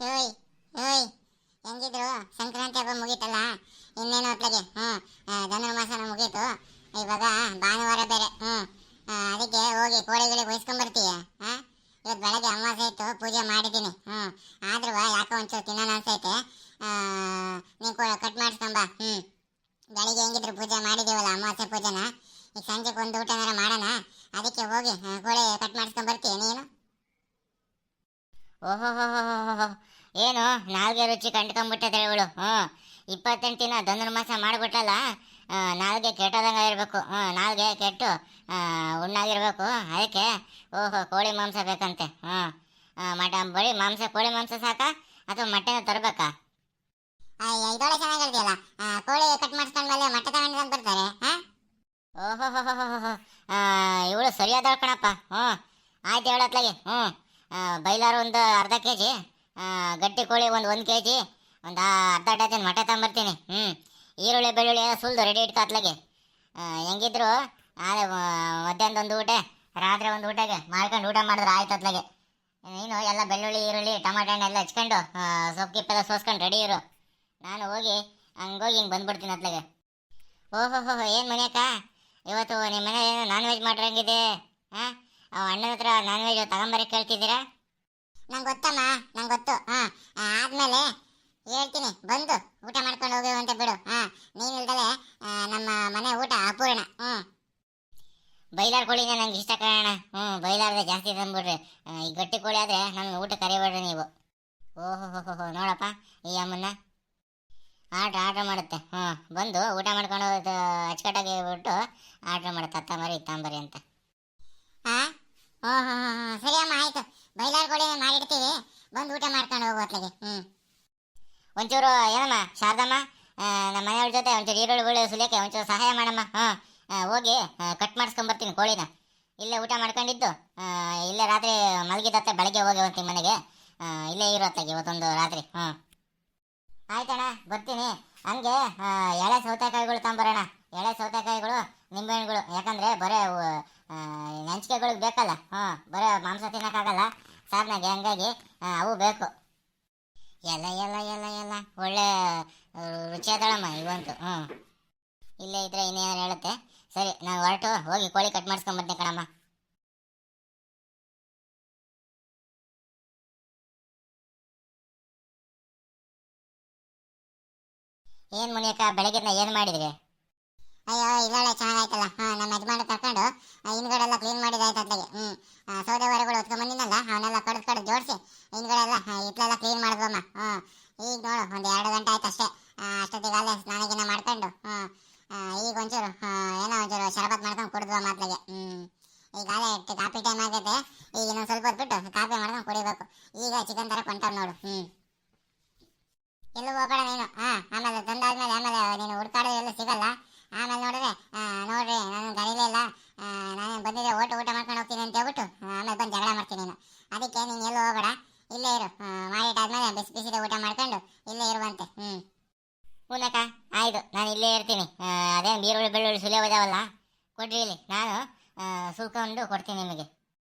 ಓಯ್ ಓಯ್ ಹೆಂಗಿದ್ರು ಸಂಕ್ರಾಂತಿ ಹಬ್ಬ ಮುಗೀತಲ್ಲ. ಇನ್ನೇನು ಹೊತ್ಲಾಗೆ ಧನುರ್ಮಾಸನ ಮುಗೀತು. ಇವಾಗ ಭಾನುವಾರ ಬೇರೆ. ಅದಕ್ಕೆ ಹೋಗಿ ಕೋಳಿಗಳಿಗೆ ಬಯಸ್ಕೊಂಬರ್ತೀಯ. ಇವತ್ತು ಬೆಳಗ್ಗೆ ಅಮಾವಾಸ್ಯೆ ಇತ್ತು, ಪೂಜೆ ಮಾಡಿದ್ದೀನಿ. ಆದ್ರೂ ಯಾಕೋ ಒಂಚೂರು ತಿನ್ನೋಣ ಅನ್ಸೈತೆ. ನೀನು ಕಟ್ ಮಾಡಿಸ್ಕೊಂಬ. ಬೆಳಿಗ್ಗೆ ಹೆಂಗಿದ್ರು ಪೂಜೆ ಮಾಡಿದೀವಲ್ಲ, ಅಮಾವಾಸ್ಯೆ ಪೂಜೆನ. ಈಗ ಸಂಜೆಗೆ ಒಂದು ಊಟನಾರ ಮಾಡೋಣ. ಅದಕ್ಕೆ ಹೋಗಿ ಕೋಳಿ ಕಟ್ ಮಾಡಿಸ್ಕೊಂಬರ್ತೀಯ ನೀನು. ಓಹೋ, ಏನು ನಾಲ್ಗೆ ರುಚಿ ಕಂಡ್ಕೊಂಡ್ಬಿಟ್ಟದ್ರೆ ಇವಳು. 28 ದಿನ ಧನುರ್ಮಾಸ ಮಾಡಿಬಿಟ್ಲಲ್ಲ. ನಾಲ್ಗೆ ಕೆಟ್ಟದಂಗ ಇರಬೇಕು. ನಾಲ್ಗೆ ಕೆಟ್ಟು ಉಣ್ಣಾಗಿರ್ಬೇಕು. ಅದಕ್ಕೆ ಓಹೋ, ಕೋಳಿ ಮಾಂಸ ಬೇಕಂತೆ. ಬರೀ ಮಾಂಸ, ಕೋಳಿ ಮಾಂಸ ಸಾಕಾ ಅಥವಾ ಮೊಟ್ಟೆನ ತರಬೇಕಾ? ಇದೊಳ್ಳೆ ಚೆನ್ನಾಗಿ ಹೇಳ್ತೀಯಲ್ಲ. ಕೋಳಿ ಕಟ್ ಮಾಡಿಸ್ಕೊಂಡ್ಮೇಲೆ ಮೊಟ್ಟೆ ತಗೊಂಡು ಬರ್ತಾರೆ. ಓಹೋ, ಇವಳು ಸರಿಯಾದಳು ಕಣಪ್ಪ. ಆಯ್ತು ಹೇಳತ್ಲಾಗೆ. ಬೈಲಾರು ಒಂದು ಅರ್ಧ ಕೆಜಿ, ಗಟ್ಟಿ ಕೋಳಿ ಒಂದು ಕೆಜಿ, ಒಂದು ಅರ್ಧ ಡಜನ್ ಮೊಟ್ಟೆ ತಗೊಂಬರ್ತೀನಿ. ಈರುಳ್ಳಿ ಬೆಳ್ಳುಳ್ಳಿ ಎಲ್ಲ ಸುಲ್ದು ರೆಡಿ ಇಟ್ಕೊತ್ಲಾಗೆ. ಹೆಂಗಿದ್ರು ಮಧ್ಯಾಹ್ನದ ಒಂದು ಊಟ, ರಾತ್ರಿ ಒಂದು ಊಟಕ್ಕೆ ಮಾಡ್ಕೊಂಡು ಊಟ ಮಾಡಿದ್ರೆ ಆಯ್ತು ಅತ್ಲಾಗೆ. ನೀನು ಎಲ್ಲ ಬೆಳ್ಳುಳ್ಳಿ ಈರುಳ್ಳಿ ಟೊಮಾಟೊ ಹಣ್ಣು ಎಲ್ಲ ಹಚ್ಕೊಂಡು ಸೊಪ್ಪು ಗಿಪ್ಪೆಲ್ಲ ಸೋಸ್ಕೊಂಡು ರೆಡಿ ಇರು. ನಾನು ಹೋಗಿ ಹಂಗೋಗಿ ಹಿಂಗೆ ಬಂದ್ಬಿಡ್ತೀನಿ ಅತ್ಲಾಗೆ. ಓಹೋ, ಏನು ಮನೆಯಕ್ಕ ಇವತ್ತು ನಿಮ್ಮ ಮನೆ ಏನು ನಾನ್ ವೆಜ್ ಮಾಡ್ರಂಗಿದೆ? ಅಣ್ಣನ ಹತ್ರ ನಾನ್ ವೆಜ್ ತಗೊಂಬರಕ್ಕೆ ಕೇಳ್ತಿದ್ದೀರಾ? ನಂಗೆ ಗೊತ್ತಮ್ಮ, ನಂಗೆ ಗೊತ್ತು. ಆದ್ಮೇಲೆ ಹೇಳ್ತೀನಿ, ಬಂದು ಊಟ ಮಾಡ್ಕೊಂಡು ಹೋಗಿ ಅಂತ ಬಿಡು. ನೀನು ಇಲ್ದಲೆ ನಮ್ಮ ಮನೆ ಊಟ ಅಪೂರ್ಣ. ಬೈಲಾರ್ ಕೋಳಿನ ನಂಗೆ ಇಷ್ಟ ಕಾರಣ. ಬೈಲಾರ್ದೆ ಜಾಸ್ತಿ ತಂದ್ಬಿಡ್ರಿ. ಈ ಗಟ್ಟಿ ಕೋಳಿ ಆದರೆ ನನ್ನ ಊಟ ಕರಿಬೇಡ್ರಿ ನೀವು. ಓಹೋ, ನೋಡಪ್ಪ ಈ ಅಮ್ಮನ್ನ ಆರ್ಡ್ರ್ ಮಾಡುತ್ತೆ. ಬಂದು ಊಟ ಮಾಡ್ಕೊಂಡು ಅಚ್ಚುಕಟ್ಟಾಗಿ ಬಿಟ್ಟು ಆರ್ಡ್ರ್ ಮಾಡುತ್ತೆ, ಅತ್ತ ಮರಿ ಇತ್ತಂಬರಿ ಅಂತ. ಸರಿ ಅಮ್ಮ, ಆಯ್ತು. ಬೈಲಾರ್ ಕೋಳಿ ಮಾಡಿಡ್ತೀವಿ, ಬಂದು ಊಟ ಮಾಡ್ಕೊಂಡು ಹೋಗುವತ್ಲಾಗೆ. ಒಂಚೂರು ಏನಮ್ಮ ಶಾರದಮ್ಮ, ನಮ್ಮ ಮನೆಯವ್ರ ಜೊತೆ ಒಂಚೂರು ಈರುಳ್ಳಿ ಸುಲಿಯಕ್ಕೆ ಒಂಚೂರು ಸಹಾಯ ಮಾಡಮ್ಮ. ಹೋಗಿ ಕಟ್ ಮಾಡಿಸ್ಕೊಂಬರ್ತೀನಿ ಕೋಳಿನ. ಇಲ್ಲೇ ಊಟ ಮಾಡ್ಕೊಂಡಿದ್ದು ಇಲ್ಲೇ ರಾತ್ರಿ ಮಲಗಿದತ್ತೆ, ಬೆಳಗ್ಗೆ ಹೋಗಿ ಹೋಗ್ತೀನಿ ಮನೆಗೆ. ಇಲ್ಲೇ ಇರೋತ್ತಾಗೆ ಇವತ್ತೊಂದು ರಾತ್ರಿ. ಆಯ್ತಣ್ಣ, ಬರ್ತೀನಿ. ಹಂಗೆ ಎಳೆ ಸೌತೆಕಾಯಿಗಳು ತಗೊಂಬರೋಣ. ಎಳೆ ಸೌತೆಕಾಯಿಗಳು, ನಿಂಬೆಹಣ್ಣುಗಳು. ಯಾಕಂದರೆ ಬರೇ ನೆಂಚಿಕೆಗಳಿಗೆ ಬೇಕಲ್ಲ. ಬರೇ ಮಾಂಸ ತಿನ್ನೋಕ್ಕಾಗಲ್ಲ ಸಾರ್ನಾಗೆ, ಹಂಗಾಗಿ ಅವು ಬೇಕು. ಎಲ್ಲ ಒಳ್ಳೆ ರುಚಿಯಾದಳಮ್ಮ ಇವಂತು. ಇಲ್ಲೇ ಇದ್ರೆ ಇನ್ನೇನು ಹೇಳುತ್ತೆ. ಸರಿ, ನಾನು ಹೊರಟು ಹೋಗಿ ಕೋಳಿ ಕಟ್ ಮಾಡಿಸ್ಕೊಂಬರ್ತೀನಿ ಕಣಮ್ಮ. ಏನು ಮುನಿಯಕ್ಕ, ಬೆಳಗ್ಗೆನ ಏನು ಮಾಡಿದ್ರಿ? ಅಯ್ಯೋ, ಇದೊಳ್ಳೆ ಚೆನ್ನಾಗಾಯ್ತಲ್ಲ. ನಮ್ಮ ಯಜಮಾನ ಕರ್ಕೊಂಡು ಹಿಂದ್ಗಡೆ ಎಲ್ಲ ಕ್ಲೀನ್ ಮಾಡಿದಾಯ್ತು ಅತ್ಲಾಗೆ. ಸೌದೆ ಹೊರಗಳು ಹೊತ್ಕೊಂಬಂದಿನಲ್ಲ, ಅವನ್ನೆಲ್ಲ ಕಡ್ದು ಜೋಡಿಸಿ ಹಿಂದ್ಗಡೆ ಎಲ್ಲ ಇತ್ಲೆಲ್ಲ ಕ್ಲೀನ್ ಮಾಡಿದ್ವಮ್ಮ. ಈಗ ನೋಡು, ಒಂದು 2 ಗಂಟೆ ಆಯ್ತು ಅಷ್ಟೇ. ಅಷ್ಟೊತ್ತಿಗಾಗಲೇ ಸ್ನಾನಗಿನ ಮಾಡ್ಕೊಂಡು ಈಗ ಒಂಚೂರು ಒಂಚೂರು ಶರಬತ್ ಮಾಡ್ಕೊಂಡು ಕುಡಿದ್ವ ಮಾತ್ಲಾಗೆ. ಈಗಾಗಲೇ ಕಾಫಿ ಟೈಮ್ ಆಗೈತೆ. ಈಗ ಇನ್ನೊಂದು ಸ್ವಲ್ಪ ಹೊತ್ತು ಬಿಟ್ಟು ಕಾಫಿ ಮಾಡ್ಕೊಂಡು ಕುಡಿಬೇಕು. ಈಗ ಚಿಕನ್ ತರ ಕೊಂಟಾರ ನೋಡು. ಎಲ್ಲೂ ಹೋಗೋಣ ನೀನು. ಆಮೇಲೆ ತಂದಾದ್ಮೇಲೆ ಆಮೇಲೆ ನೀನು ಹುಡ್ಕಾಡೋದು ಎಲ್ಲ ಸಿಗಲ್ಲ. ಆಮೇಲೆ ನೋಡಿದ್ರೆ ನೋಡ್ರಿ ನಾನು ಗಣಿಲೇ ಇಲ್ಲ, ನಾನು ಬಂದಿದ್ದೆ ಊಟ ಮಾಡ್ಕೊಂಡು ಹೋಗ್ತೀನಿ ಅಂತ ಹೇಳ್ಬಿಟ್ಟು ಆಮೇಲೆ ಬಂದು ಜಗಳ ಮಾಡ್ತೀನಿ ನೀನು. ಅದಕ್ಕೆ ನೀನು ಎಲ್ಲೂ ಹೋಗಬೇಡ, ಇಲ್ಲೇ ಇರು. ಮಾಡಿಟ್ಟಾದ್ಮೇಲೆ ಬಿಸಿ ಬಿಸಿದ ಊಟ ಮಾಡ್ಕೊಂಡು ಇಲ್ಲೇ ಇರುವಂತೆ. ಹೂನಕ್ಕ, ಆಯಿತು, ನಾನು ಇಲ್ಲೇ ಇರ್ತೀನಿ. ಅದೇನು ಈರುಳ್ಳಿ ಬೆಳ್ಳುಳ್ಳಿ ಸುಲಿಯೋದಾವಲ್ಲ, ಕೊಡ್ರಿ ಇಲ್ಲಿ, ನಾನು ಸುಲ್ಕೊಂಡು ಕೊಡ್ತೀನಿ ನಿಮಗೆ.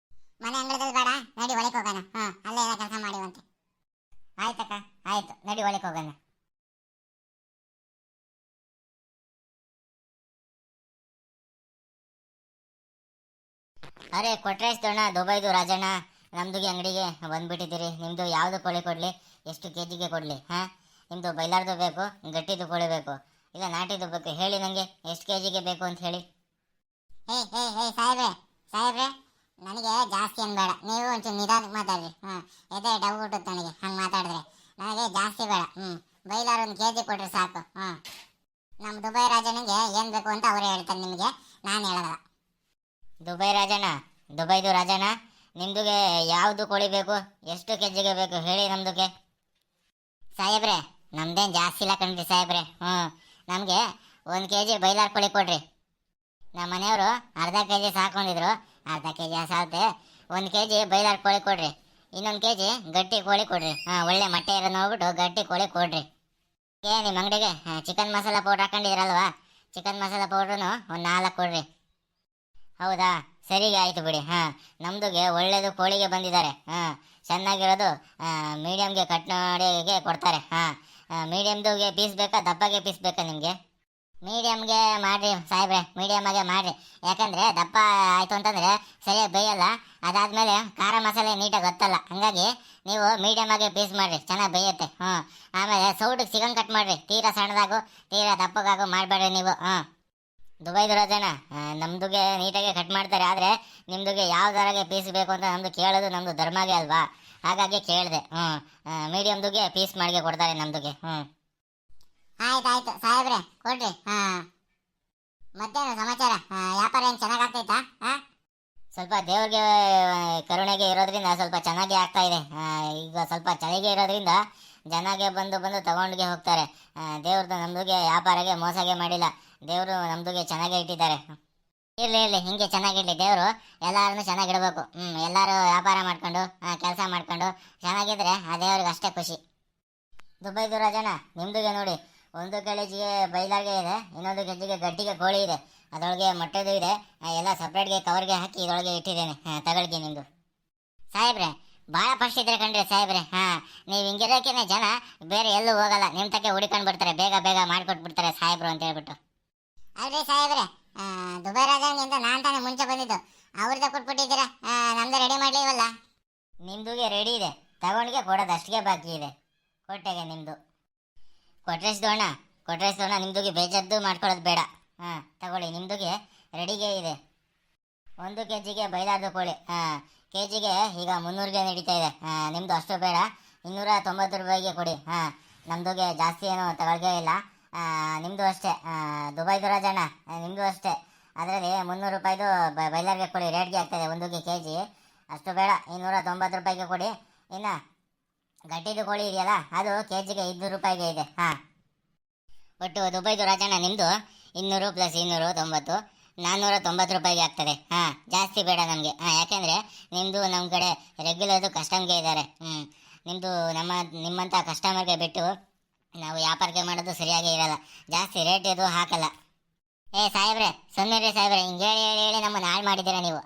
ಮನೆ ಅಂಗಳದಲ್ಲಿ ಬೇಡ, ನಡಿ ಒಳಗೆ ಹೋಗೋಣ. ಅಲ್ಲೇ ಎಲ್ಲ ಕೆಲಸ ಮಾಡಿವಂತೆ. ಆಯ್ತಕ್ಕ, ಆಯ್ತು, ನಡಿ ಒಳಗೆ ಹೋಗೋಣ. ಅರೆ ಕೊಟ್ರೇಶ್ ದೊಣ್ಣ, ದುಬೈದು ರಾಜಣ್ಣ, ನಮ್ದುಗೆ ಅಂಗಡಿಗೆ ಬಂದ್ಬಿಟ್ಟಿದ್ದೀರಿ. ನಿಮ್ಮದು ಯಾವುದು ಕೋಳಿ ಕೊಡಲಿ, ಎಷ್ಟು ಕೆ ಜಿಗೆ ಕೊಡಲಿ? ನಿಮ್ಮದು ಬೈಲಾರ್ದು ಬೇಕು, ಗಟ್ಟಿದು ಕೋಳಿ ಬೇಕು, ಇಲ್ಲ ನಾಟಿದು ಬೇಕು? ಹೇಳಿ ನನಗೆ ಎಷ್ಟು ಕೆ ಜಿಗೆ ಬೇಕು ಅಂತ ಹೇಳಿ. ಸಾಹೇಬ್ರೆ, ನನಗೆ ಜಾಸ್ತಿ ಏನು ಬೇಡ. ನೀವು ಒಂಚೂರು ನಿಧಾನಕ್ಕೆ ಮಾತಾಡ್ರಿ. ಎದೆ ಡವ್ ಹುಟ್ಟುತ್ತೆ ನನಗೆ ಹಂಗೆ ಮಾತಾಡಿದ್ರೆ. ನನಗೆ ಜಾಸ್ತಿ ಬೇಡ. ಬೈಲಾರ್ 1 ಕೆಜಿ ಕೊಟ್ರೆ ಸಾಕು. ನಮ್ಮ ದುಬೈ ರಾಜನಿಗೆ ಏನು ಬೇಕು ಅಂತ ಅವರೇ ಹೇಳ್ತಾರೆ ನಿಮಗೆ, ನಾನು ಹೇಳಲ್ಲ. ದುಬೈ ರಾಜಣ್ಣ, ದುಬೈದು ರಾಜಣ್ಣ, ನಿಮ್ದುಗೆ ಯಾವುದು ಕೋಳಿ ಬೇಕು, ಎಷ್ಟು ಕೆ ಜಿಗೆ ಬೇಕು ಹೇಳಿ ನಮ್ದುಗೆ. ಸಾಹೇಬ್ರೆ, ನಮ್ದೇನು ಜಾಸ್ತಿ ಇಲ್ಲ ಕಣ್ರಿ ಸಾಹೇಬ್ರೆ. ನಮಗೆ 1 ಕೆಜಿ ಬೈಲಾರ್ ಕೋಳಿ ಕೊಡ್ರಿ. ನಮ್ಮ ಮನೆಯವರು ಅರ್ಧ ಕೆಜಿ ಸಾಕೊಂಡಿದ್ರು, ಅರ್ಧ ಕೆಜಿ ಸಾlte 1 ಕೆಜಿ ಬೈಲಾರ್ ಕೋಳಿ ಕೊಡ್ರಿ. ಇನ್ನೊಂದು ಕೆಜಿ ಗಟ್ಟಿ ಕೋಳಿ ಕೊಡ್ರಿ. ಒಳ್ಳೆ ಮೊಟ್ಟೆ ಇರೋ ನೋಡ್ಬಿಟ್ಟು ಗಟ್ಟಿ ಕೋಳಿ ಕೊಡ್ರಿ. ನಿಮ್ಮ ಅಂಗಡಿಗೆ ಚಿಕನ್ ಮಸಾಲ ಪೌಡ್ರ್ ಹಾಕೊಂಡಿದ್ರಲ್ವಾ, ಚಿಕನ್ ಮಸಾಲ ಪೌಡ್ರೂ ಒಂದು 4 ಕೊಡ್ರಿ. ಹೌದಾ, ಸರಿಗೆ ಆಯಿತು ಬಿಡಿ. ನಮ್ದುಗೆ ಒಳ್ಳೇದು ಕೋಳಿಗೆ ಬಂದಿದ್ದಾರೆ. ಚೆನ್ನಾಗಿರೋದು ಮೀಡಿಯಮ್ಗೆ ಕಟ್ ಮಾಡಿಗೆ ಕೊಡ್ತಾರೆ. ಹಾಂ, ಮೀಡಿಯಮ್ದುಗೆ ಪೀಸ್ ಬೇಕಾ ದಪ್ಪಗೆ ಪೀಸ್ ಬೇಕಾ ನಿಮಗೆ? ಮೀಡಿಯಮ್ಗೆ ಮಾಡಿರಿ ಸಾಹೇಬ್ರೆ, ಮೀಡಿಯಮಾಗೆ ಮಾಡಿರಿ. ಯಾಕಂದರೆ ದಪ್ಪ ಆಯಿತು ಅಂತಂದರೆ ಸರಿಯಾಗಿ ಬೇಯಲ್ಲ, ಅದಾದಮೇಲೆ ಖಾರ ಮಸಾಲೆ ನೀಟಾಗಿ ಗೊತ್ತಲ್ಲ. ಹಾಗಾಗಿ ನೀವು ಮೀಡಿಯಮಾಗೆ ಪೀಸ್ ಮಾಡಿರಿ, ಚೆನ್ನಾಗಿ ಬೇಯುತ್ತೆ. ಹಾಂ, ಆಮೇಲೆ ಸೌಟಿಗೆ ಸಿಗಂಗೆ ಕಟ್ ಮಾಡಿರಿ, ತೀರಾ ಸಣ್ಣದಾಗು ತೀರಾ ದಪ್ಪಗಾಗು ಮಾಡಬೇಡ್ರಿ ನೀವು. ಹಾಂ, ದುಬೈದು ರಾಜನ ನಮ್ದುಗೆ ನೀಟಾಗಿ ಕಟ್ ಮಾಡ್ತಾರೆ, ಆದರೆ ನಿಮ್ದುಗೆ ಯಾವ ಥರಗೆ ಪೀಸ್ ಬೇಕು ಅಂತ ನಮ್ಮದು ಕೇಳೋದು ನಮ್ಮದು ಧರ್ಮಾಗೆ ಅಲ್ವಾ, ಹಾಗಾಗಿ ಕೇಳಿದೆ. ಹ್ಞೂ, ಮೀಡಿಯಮ್ದುಗೆ ಪೀಸ್ ಮಾಡಿಗೆ ಕೊಡ್ತಾರೆ ನಮ್ದುಗೆ. ಹ್ಞೂ, ಆಯ್ತು ಸಾಹೇಬ್ರೆ, ಕೊಡ್ರಿ. ಮತ್ತೇನು ಸಮಾಚಾರ? ವ್ಯಾಪಾರ ಏನು ಚೆನ್ನಾಗಿ ಆಗ್ತೈತಾ? ಸ್ವಲ್ಪ ದೇವ್ರಿಗೆ ಕರುಣೆಗೆ ಇರೋದ್ರಿಂದ ಸ್ವಲ್ಪ ಚೆನ್ನಾಗಿ ಆಗ್ತಾ ಇದೆ. ಈಗ ಸ್ವಲ್ಪ ಚಳಿಗೆ ಇರೋದ್ರಿಂದ ಜನಗೆ ಬಂದು ಬಂದು ತಗೊಂಡಿಗೆ ಹೋಗ್ತಾರೆ. ದೇವ್ರದ್ದು ನಮ್ದುಗೆ ವ್ಯಾಪಾರಗೆ ಮೋಸಗೆ ಮಾಡಿಲ್ಲ, ದೇವರು ನಮ್ದುಗೆ ಚೆನ್ನಾಗೇ ಇಟ್ಟಿದ್ದಾರೆ. ಇರಲಿ ಹಿಂಗೆ ಚೆನ್ನಾಗಿರಲಿ, ದೇವರು ಎಲ್ಲರನ್ನು ಚೆನ್ನಾಗಿಡಬೇಕು. ಎಲ್ಲರೂ ವ್ಯಾಪಾರ ಮಾಡ್ಕೊಂಡು ಕೆಲಸ ಮಾಡ್ಕೊಂಡು ಚೆನ್ನಾಗಿದ್ರೆ ಆ ದೇವ್ರಿಗೆ ಅಷ್ಟೇ ಖುಷಿ. ದುಬೈದು ರಾಜನ ನಿಮ್ದುಗೆ ನೋಡಿ, ಒಂದು ಕೆಜಿಗೆ ಬೈಲಾರ್ಗೆ ಇದೆ, ಇನ್ನೊಂದು ಕೆಜಿಗೆ ಗಟ್ಟಿಗೆ ಕೋಳಿ ಇದೆ, ಅದರೊಳಗೆ ಮೊಟ್ಟೆದು ಇದೆ, ಎಲ್ಲ ಸಪ್ರೇಟ್ಗೆ ಕವರ್ಗೆ ಹಾಕಿ ಇದರೊಳಗೆ ಇಟ್ಟಿದ್ದೇನೆ. ತಗೊಳ್ಗೆ ನಿಮ್ಮದು. ಸಾಹೇಬ್ರೆ ಭಾಳ ಫಸ್ಟ್ ಇದ್ರೆ ಕಂಡ್ರಿ ಸಾಹೇಬ್ರೆ. ನೀವು ಹಿಂಗಿರೋಕೆ ಜನ ಬೇರೆ ಎಲ್ಲೂ ಹೋಗಲ್ಲ, ನಿಮ್ಮ ತಕ್ಕೆ ಹುಡುಕೊಂಡು ಬರ್ತಾರೆ, ಬೇಗ ಬೇಗ ಮಾಡಿಕೊಟ್ಬಿಡ್ತಾರೆ ಸಾಹೇಬ್ರು ಅಂತ ಹೇಳ್ಬಿಟ್ಟು. ಅಲ್ರಿ ಸಾಹೇಬ್ರೆ, ದುಬೈ ರಾಜನಿಂದ ನಾನು ತಾನೇ ಮುಂಚೆ ಬಂದಿದ್ದು, ಅವ್ರದ್ದೇ ಕೊಟ್ಬಿಟ್ಟಿದ್ದೀರಾ, ನಮ್ದು ರೆಡಿ ಮಾಡಲಿವಲ್ಲ. ನಿಮ್ಮದುಗೆ ರೆಡಿ ಇದೆ, ತಗೊಂಡಿಗೆ ಕೊಡೋದು ಅಷ್ಟಿಗೆ ಬಾಕಿ ಇದೆ. ಕೊಟ್ಟೆಗೆ ನಿಮ್ಮದು ಕೊಟ್ರೆಸ್ದೋಣ ನಿಮ್ಮದುಗೆ ಬೇಜದ್ದು ಮಾಡ್ಕೊಳ್ಳೋದು ಬೇಡ. ತಗೊಳ್ಳಿ, ನಿಮ್ಮದುಗೆ ರೆಡಿಗೆ ಇದೆ. 1 ಕೆಜಿಗೆ ಬೈಲಾರ್ದು ಕೋಳಿ ಕೆಜಿಗೆ ಈಗ 300ಗೆ ನಡೀತಾ ಇದೆ. ನಿಮ್ಮದು ಅಷ್ಟು ಬೇಡ, 290 ರೂಪಾಯಿಗೆ ಕೊಡಿ. ನಮ್ಮದುಗೆ ಜಾಸ್ತಿ ಏನು ತಗೊಳ್ಗೆ ಇಲ್ಲ. ನಿಮ್ಮದು ಅಷ್ಟೇ, ದುಬೈದು ರಾಜಣ್ಣ ನಿಮ್ಮದು ಅಷ್ಟೇ. ಅದರಲ್ಲಿ 300 ರೂಪಾಯಿದು ಬೈಲಾರ್ಗೆ ಕೊಡಿ, ರೇಟ್ಗೆ ಆಗ್ತದೆ 1 ಕೆಜಿ. ಅಷ್ಟು ಬೇಡ, 290 ರೂಪಾಯಿಗೆ ಕೊಡಿ. ಇನ್ನು ಗಟ್ಟಿದು ಕೋಳಿ ಇದೆಯಲ್ಲ, ಅದು ಕೆಜಿಗೆ 200 ರೂಪಾಯಿಗೆ ಇದೆ. ಒಟ್ಟು ದುಬೈದು ರಾಜಣ್ಣ ನಿಮ್ಮದು 200 + 290 490 ರೂಪಾಯಿಗೆ ಆಗ್ತದೆ. ಜಾಸ್ತಿ ಬೇಡ ನಮಗೆ, ಯಾಕೆಂದರೆ ನಿಮ್ಮದು ನಮ್ಮ ಕಡೆ ರೆಗ್ಯುಲರ್ದು ಕಸ್ಟಮರ್ಗೆ ಇದ್ದಾರೆ. ನಿಮ್ಮದು ನಿಮ್ಮಂಥ ಕಸ್ಟಮರ್ಗೆ ಬಿಟ್ಟು ನಾವು ವ್ಯಾಪಾರಕ್ಕೆ ಮಾಡೋದು ಸರಿಯಾಗಿ ಇರಲ್ಲ, ಜಾಸ್ತಿ ರೇಟ್ ಇದು ಹಾಕಲ್ಲ. ಸಾಹೇಬ್ರೆ ಸುಮ್ಮನೆ ಸಾಹೇಬ್ರೆ, ಹಿಂಗೆ ಹೇಳಿ ಹೇಳಿ ನಮ್ಮನ್ನು ಹಾಳು ಮಾಡಿದ್ದೀರಾ ನೀವು.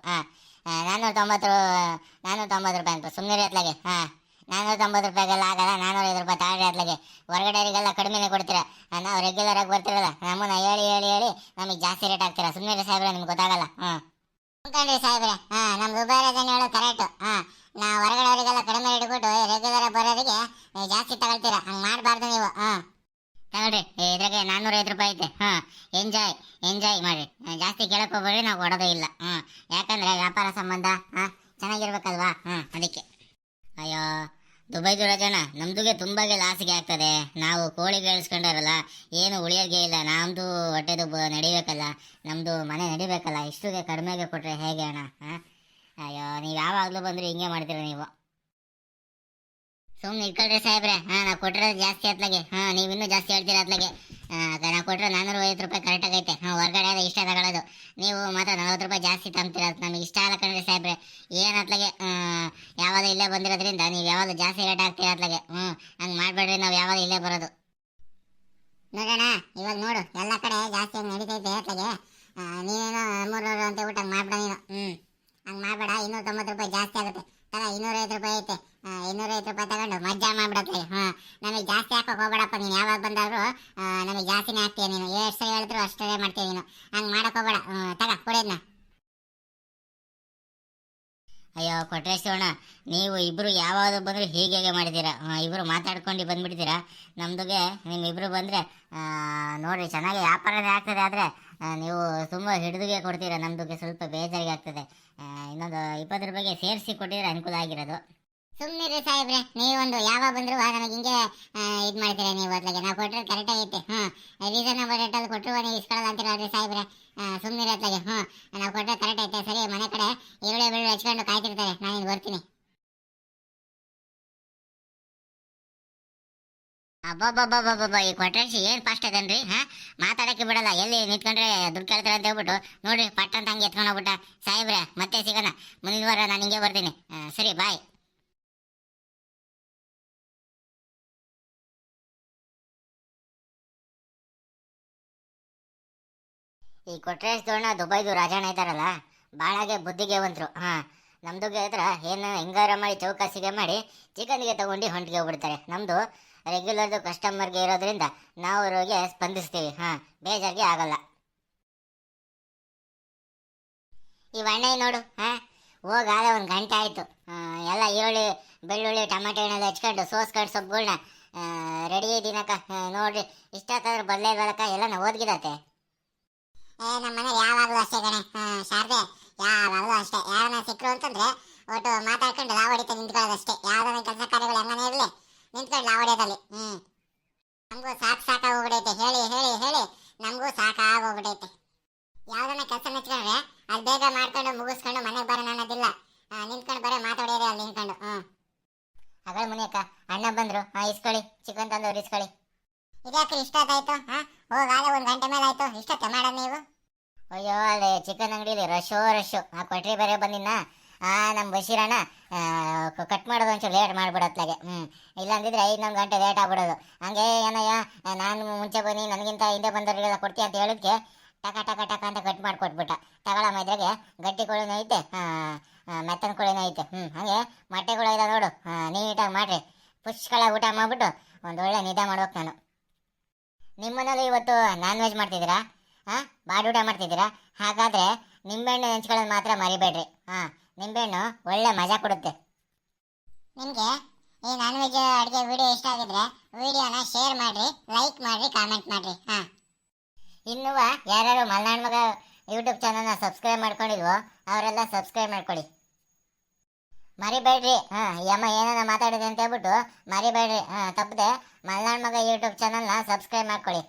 490 ರೂಪಾಯಿ ಅಂತ ಸುಮ್ಮನೆ ಅತ್ಲಾಗೆ. 490 ರೂಪಾಯಿಗೆಲ್ಲ ಆಗಲ್ಲ, 450 ರೂಪಾಯಿ ತಾಳ್ರಿ ಅತ್ಲಾಗೆ. ಹೊರಗಡೆಯವರಿಗೆಲ್ಲ ಕಡಿಮೆನೇ ಕೊಡ್ತೀರಾ, ನಾವು ರೆಗ್ಯುಲರ್ ಆಗಿ ಬರ್ತಿರಲ್ಲ, ನಮ್ಮನ್ನು ಹೇಳಿ ಹೇಳಿ ಹೇಳಿ ನಮಗೆ ಜಾಸ್ತಿ ರೇಟ್ ಹಾಕ್ತೀರಾ. ಸುಮ್ಮನೆ ಸಾಹೇಬ್ರೆ, ನಿಮ್ಗೆ ಗೊತ್ತಾಗಲ್ಲ. ಅನ್ಕೊಂಡ್ರಿ ಸಾಹೇಬ್ರೆ, ನಮ್ಮ ದುಬೈ ರಾಜನ್ ಹೇಳೋದು ಕರೆಕ್ಟು. ನಾವು ಹೊರಗಡೆಯವರಿಗೆಲ್ಲ ಕಡಿಮೆ ರೇಟ್ ಕೊಟ್ಟು ರೆಗ್ಯುಲರ್ ಬರೋರಿಗೆ ಜಾಸ್ತಿ ತಗೊಳ್ತೀರಾ, ಹಂಗೆ ಮಾಡಬಾರ್ದು ನೀವು. ತಗೊಳ್ರಿ, ಇದ್ರಾಗೆ 450 ರೂಪಾಯಿ ಐತೆ. ಎಂಜಾಯ್ ಮಾಡಿ, ಜಾಸ್ತಿ ಕೇಳಕ್ಕೆ ಹೋಗ್ಬೇಡ್ರಿ, ನಾವು ಕೊಡೋದೇ ಇಲ್ಲ. ಯಾಕಂದರೆ ವ್ಯಾಪಾರ ಸಂಬಂಧ ಚೆನ್ನಾಗಿರ್ಬೇಕಲ್ವಾ, ಅದಕ್ಕೆ. ಅಯ್ಯೋ ದುಬೈದು ರಾಜಣ್ಣ, ನಮ್ದುಗೆ ತುಂಬಾಗೆ ಲಾಸಿಗೆ ಆಗ್ತದೆ. ನಾವು ಕೋಳಿ ಬೆಳೆಸ್ಕೊಂಡಾರಲ್ಲ, ಏನು ಉಳಿಯೋಗೆ ಇಲ್ಲ. ನಮ್ಮದು ಹೊಟ್ಟೆದು ನಡಿಬೇಕಲ್ಲ, ನಮ್ಮದು ಮನೆ ನಡಿಬೇಕಲ್ಲ, ಇಷ್ಟುಗೆ ಕಡಿಮೆಗೆ ಕೊಟ್ಟರೆ ಹೇಗೆ ಅಣ್ಣ? ಅಯ್ಯೋ, ನೀವು ಯಾವಾಗಲೂ ಬಂದರೆ ಹಿಂಗೆ ಮಾಡ್ತೀರ ನೀವು. ಸುಮ್ಮನೆ ಇಟ್ಕೊಳ್ರಿ ಸಾಹೇಬ್ರೆ, ನಾವು ಕೊಟ್ಟಿರೋದು ಜಾಸ್ತಿ ಅತ್ಲಾಗೆ. ನೀವು ಇನ್ನೂ ಜಾಸ್ತಿ ಹೇಳ್ತೀರ ಅತ್ಲಾಗೆ. ನಾವು ಕೊಟ್ಟರೆ 450 ರೂಪಾಯಿ ಕರೆಕ್ಟಾಗೈತೆ. ಹೊರಗಡೆ ಆದ ಇಷ್ಟ ತಗೊಳ್ಳೋದು, ನೀವು ಮಾತ್ರ 40 ರೂಪಾಯಿ ಜಾಸ್ತಿ ತಂಬ್ತೀರ, ನಮಗೆ ಇಷ್ಟ ಅಲ್ಲ ಕಣ್ರಿ ಸಾಹೇಬ್ರೆ. ಏನು ಅತ್ಲಾಗೆ ಯಾವಾಗ ಇಲ್ಲೇ ಬಂದಿರೋದ್ರಿಂದ ನೀವು ಯಾವಾಗ ಜಾಸ್ತಿ ರೇಟ್ ಹಾಕ್ತೀರ ಅತ್ಲಾಗೆ. ಹಂಗೆ ಮಾಡಬೇಡ್ರಿ, ನಾವು ಯಾವಾಗ ಇಲ್ಲೇ ಬರೋದು. ನೋಡೋಣ, ಇವಾಗ ನೋಡು ಎಲ್ಲ ಕಡೆ ಜಾಸ್ತಿ ಹಂಗೆ ನಡೀತೈತೆ ಅತ್ಲಾಗೆ. ನೀನೇನೋ 300 ಅಂತ ಊಟ ಮಾಡ್ಬೇಡ ನೀನು. ಹಂಗೆ ಮಾಡಬೇಡ, 290 ರೂಪಾಯಿ ಜಾಸ್ತಿ ಆಗುತ್ತೆ. 250 ರೂಪಾಯಿ ಐತೆ, 250 ರೂಪಾಯಿ ತಗೊಂಡು ಮಜಾ ಮಾಡ್ಬಿಡತ್ತೆ. ನಮಗೆ ಜಾಸ್ತಿ ಹಾಕೋಕೆ ಹೋಗ್ಬೇಡಪ್ಪ ನೀನು. ಯಾವಾಗ ಬಂದಾದ್ರು ನಮಗೆ ಜಾಸ್ತಿನೇ ಹಾಕ್ತೀಯ ನೀನು, ಎಷ್ಟು ಸರಿ ಹೇಳಿದ್ರು ಅಷ್ಟೇ ಮಾಡ್ತೀಯ ನೀನು. ಹಂಗೆ ಮಾಡಕ್ಕೆ ಹೋಗ್ಬೇಡ. ಕೊಡೋದನ್ನ. ಅಯ್ಯೋ ಕೊಟ್ರೇಶ್ವರಣ್ಣ, ನೀವು ಇಬ್ಬರು ಯಾವಾಗ ಬಂದರೂ ಹೀಗೆ ಮಾಡಿದ್ದೀರಾ. ಇಬ್ಬರು ಮಾತಾಡ್ಕೊಂಡು ಬಂದುಬಿಡ್ತೀರಾ. ನಮ್ಮದುಗೆ ನಿಮ್ಮಿಬ್ಬರು ಬಂದರೆ ನೋಡಿರಿ ಚೆನ್ನಾಗಿ ವ್ಯಾಪಾರನೇ ಆಗ್ತದೆ, ಆದರೆ ನೀವು ತುಂಬ ಹಿಡಿದುಗೆ ಕೊಡ್ತೀರಾ. ನಮ್ಮದುಗೆ ಸ್ವಲ್ಪ ಬೇಜಾರಿಗೆ ಆಗ್ತದೆ. ಇನ್ನೊಂದು 20 ರೂಪಾಯಿಗೆ ಸೇರಿಸಿ ಕೊಟ್ಟಿದ್ರೆ ಅನುಕೂಲ ಆಗಿರೋದು. ಸುಮ್ಮನಿರಿ ಸಾಹೇಬ್ರೆ, ನೀವೊಂದು ಯಾವಾಗ ಬಂದರೂ ನಮಗೆ ಹಿಂಗೆ ಇದು ಮಾಡ್ತೀರಾ ನೀವು. ಅದ್ಲಾಗೆ ನಾವು ಕೊಟ್ಟರೆ ಕರೆಕ್ಟ್ ಆಗೈತೆ. ರೀಸನಬಲ್ ರೇಟಲ್ಲಿ ಕೊಟ್ಟರು ನೀವು ಇಸ್ಕೊಳ್ಳಲ್ಲ ಅಂತೀರ ಸಾಹೇಬ್ರೆ. ಸುಮ್ಮನಿರಿ ಅತ್ಲಾಗೆ. ನಾವು ಕೊಟ್ಟರೆ ಕರೆಕ್ಟ್ ಐತೆ. ಸರಿ, ಮನೆ ಕಡೆ ಈರುಳ್ಳಿ ಬೆಳ್ಳುಳ್ಳಿ ಹಚ್ಕೊಂಡು ಕಾಯ್ತಿರ್ತಾರೆ, ನಾನು ಬರ್ತೀನಿ. ಅಬ್ಬಬ್ಬಬ್ಬಬ್ಬಬ್ಬ, ಈ ಕೊಟ್ರೇಶಿ ಏನು ಫಾಸ್ಟ್ ಅದನ್ರಿ. ಮಾತಾಡೋಕ್ಕೆ ಬಿಡಲ್ಲ, ಎಲ್ಲಿ ನಿಂತ್ಕೊಂಡ್ರೆ ದುಡ್ಡು ಕೇಳ್ತಾರೆ ಅಂತ ಹೇಳ್ಬಿಟ್ಟು ನೋಡ್ರಿ ಪಟ್ ಅಂತ ಹಂಗೆ ಎತ್ಕೊಂಡು ಹೋಗ್ಬಿಟ್ಟ. ಸಾಹೇಬ್ರೆ ಮತ್ತೆ ಸಿಗೋಣ, ಮುಂದಿನ ವಾರ ನಾನು ಹಿಂಗೆ ಬರ್ತೀನಿ. ಸರಿ, ಬಾಯ್. ಈ ಕೊಟ್ರೇಶ್ ದೋಣ ದುಬೈದು ರಾಜಣ್ಣ ಇದ್ದಾರಲ್ಲ, ಭಾಳಗೆ ಬುದ್ಧಿಗೆ ಬಂತರು. ನಮ್ದು ಗೆದ್ರ ಏನು ಹೆಂಗಾರ ಮಾಡಿ ಚೌಕಾಸಿಗೆ ಮಾಡಿ ಚಿಕನ್ಗೆ ತಗೊಂಡು ಹೊಂಟಿಗೆ ಹೋಗ್ಬಿಡ್ತಾರೆ. ನಮ್ಮದು ರೆಗ್ಯುಲರ್ದು ಕಸ್ಟಮರ್ಗೆ ಇರೋದ್ರಿಂದ ನಾವು ಅವ್ರಿಗೆ ಸ್ಪಂದಿಸ್ತೀವಿ. ಹಾಂ, ಬೇಜಾರಿಗೆ ಆಗಲ್ಲ. ಈ ಅಣ್ಣ ನೋಡು, ಹಾಂ ಹೋಗಾದ ಒಂದು ಗಂಟೆ ಆಯಿತು. ಎಲ್ಲ ಈರುಳ್ಳಿ ಬೆಳ್ಳುಳ್ಳಿ ಟೊಮೆಟೊ ಹಣ್ಣೆಲ್ಲ ಹೆಚ್ಕೊಂಡು ಸೋಸ್ಕೊಂಡು ಸೊಪ್ಪುಗಳ್ನ ರೆಡಿ ಇದ್ದೀನಕ್ಕ. ನೋಡ್ರಿ ಇಷ್ಟಾದ್ರೆ ಬದಲೇ ಇಲ್ವಲ್ಲಕ್ಕ, ಎಲ್ಲ ನಾವು ಓದ್ಗಿದತ್ತೆ. ನಮ್ಮ ಮನೇಲಿ ಯಾವಾಗಲೂ ಅಷ್ಟೇ ಕಣೆ. ಶಾರದೆ ಯಾವಾಗಲೂ ಅಷ್ಟೇ. ಯಾರನ್ನ ಸಿಕ್ಕರು ಅಂತಂದ್ರೆ ಒಟ್ಟು ಮಾತಾಡ್ಕೊಂಡು ಲಾವ್ ಹೊಡಿತಾ ನಿಂತ್ಕೊಳ್ಳೋದಷ್ಟೇ. ಯಾವ್ದಾರ ಕೆಲಸ ಕಾರ್ಯಗಳು ಹೆಂಗನೇ ಇರಲಿ ನಿಂತ್ಕೊಂಡು ಲಾವ್ ಹೊಡೆಯೋದಲ್ಲಿ. ನಮಗೂ ಸಾಕಾಗೋಗ್ಬಿಡೈತೆ. ಹೇಳಿ ಹೇಳಿ ಹೇಳಿ ನಮಗೂ ಸಾಕಾಗೋಗ್ಬಿಡೈತೆ. ಯಾವ್ದನ್ನ ಕೆಲಸ ಮೆಚ್ಕೊಂಡ್ರೆ ಅದು ಬೇಗ ಮಾಡ್ಕೊಂಡು ಮುಗಿಸ್ಕೊಂಡು ಮನೆಗೆ ಬರೋಣ ಅನ್ನೋದಿಲ್ಲ. ನಿಂತ್ಕೊಂಡು ಬರೀ ಮಾತಾಡೋದೇ ಅಲ್ಲಿ ನಿಂತ್ಕೊಂಡು. ಅಗಳ ಮುನಿಯಕ್ಕ ಅಣ್ಣ ಬಂದ್ರು. ಇಸ್ಕೊಳ್ಳಿ, ಚಿಕನ್ ತಂದವ್ರು ಇಸ್ಕೊಳ್ಳಿ. ಇದ್ಯಾಕ್ರಿ ಇಷ್ಟೊತ್ತಾಯ್ತು? ಹೋಗಾಲೆ ಒಂದು ಗಂಟೆ ಮೇಲೆ ಆಯ್ತು. ಇಷ್ಟೊತ್ತೆ ಮಾಡೋದು ನೀವು? ಅಯ್ಯೋ, ಅಲ್ಲಿ ಚಿಕನ್ ಅಂಗಡಿಲಿ ರಶ್ಶು. ಆ ಕೊಟ್ರಿ ಬೇರೆ ಬಂದಿನ ನಮ್ಮ ಬಶೀರಣ್ಣ ಕಟ್ ಮಾಡೋದು ಒಂಚೂರು ಲೇಟ್ ಮಾಡಿಬಿಡತ್ಲಾಗೆ. ಇಲ್ಲಾಂದಿದ್ರೆ 5 ಗಂಟೆ ಲೇಟ್ ಆಗ್ಬಿಡೋದು. ಹಂಗೆ ಏನಯ್ಯ ನಾನು ಮುಂಚೆ ಬನ್ನಿ ನನಗಿಂತ ಹಿಂದೆ ಬಂದವರಿಗೆಲ್ಲ ಕೊಡ್ತೀಯ ಅಂತ ಹೇಳಿದ್ಕೆ ಟಕ ಟಕ ಟಕ ಅಂತ ಕಟ್ ಮಾಡಿ ಕೊಟ್ಬಿಟ್ಟ. ತಗೊಳಮ್ಮ ಇದ್ರಾಗೆ ಗಟ್ಟಿ ಕೋಳಿನೂ ಐತೆ, ಮೆತ್ತನ ಕೋಳಿನೂ ಐತೆ. ಹಾಗೆ ಮೊಟ್ಟೆಗಳು ಇದೆ ನೋಡು, ನೀಟಾಗಿ ಮಾಡಿರಿ. ಪುಷ್ಕಳ ಊಟ ಮಾಡಿಬಿಟ್ಟು ಒಂದು ಒಳ್ಳೆ ನಿದ್ದೆ ಮಾಡ್ಬೇಕು ನಾನು. ನಿಮ್ಮನೇಲಿ ಇವತ್ತು ನಾನ್ ವೆಜ್ ಮಾಡ್ತಿದ್ದೀರಾ? ಬಾಡಿ ಊಟ ಮಾಡ್ತಿದ್ದೀರಾ? ಹಾಗಾದರೆ ನಿಂಬೆಹಣ್ಣು ನೆಂಚ್ಕೊಳ್ಳೋದು ಮಾತ್ರ ಮರಿಬೇಡ್ರಿ. ನಿಂಬೆಹಣ್ಣು ಒಳ್ಳೆ ಮಜಾ ಕೊಡುತ್ತೆ. ನಿಮಗೆ ಈ ನಾನ್ ವೆಜ್ ಅಡುಗೆ ವಿಡಿಯೋ ಇಷ್ಟ ಆಗಿದ್ರೆ ವಿಡಿಯೋನ ಶೇರ್ ಮಾಡಿರಿ, ಲೈಕ್ ಮಾಡಿರಿ, ಕಾಮೆಂಟ್ ಮಾಡಿರಿ. ಇನ್ನೂ ಯಾರ್ಯಾರು ಮಲ್ನಾಡ್ ಮಗ ಯೂಟ್ಯೂಬ್ ಚಾನಲ್ನ ಸಬ್ಸ್ಕ್ರೈಬ್ ಮಾಡ್ಕೊಂಡಿಲ್ವೋ ಅವರೆಲ್ಲ ಸಬ್ಸ್ಕ್ರೈಬ್ ಮಾಡ್ಕೊಳ್ಳಿ. ಮರಿಬೇಡ್ರಿ. ಈ ಅಮ್ಮ ಏನಾರ ಮಾತಾಡಿದೆ ಅಂತ ಹೇಳ್ಬಿಟ್ಟು ಮರಿಬೇಡ್ರಿ. ತಪ್ಪದೆ ಮಲ್ನಾಡ್ ಮಗ ಯೂಟ್ಯೂಬ್ ಚಾನಲ್ನ ಸಬ್ಸ್ಕ್ರೈಬ್ ಮಾಡ್ಕೊಳ್ಳಿ.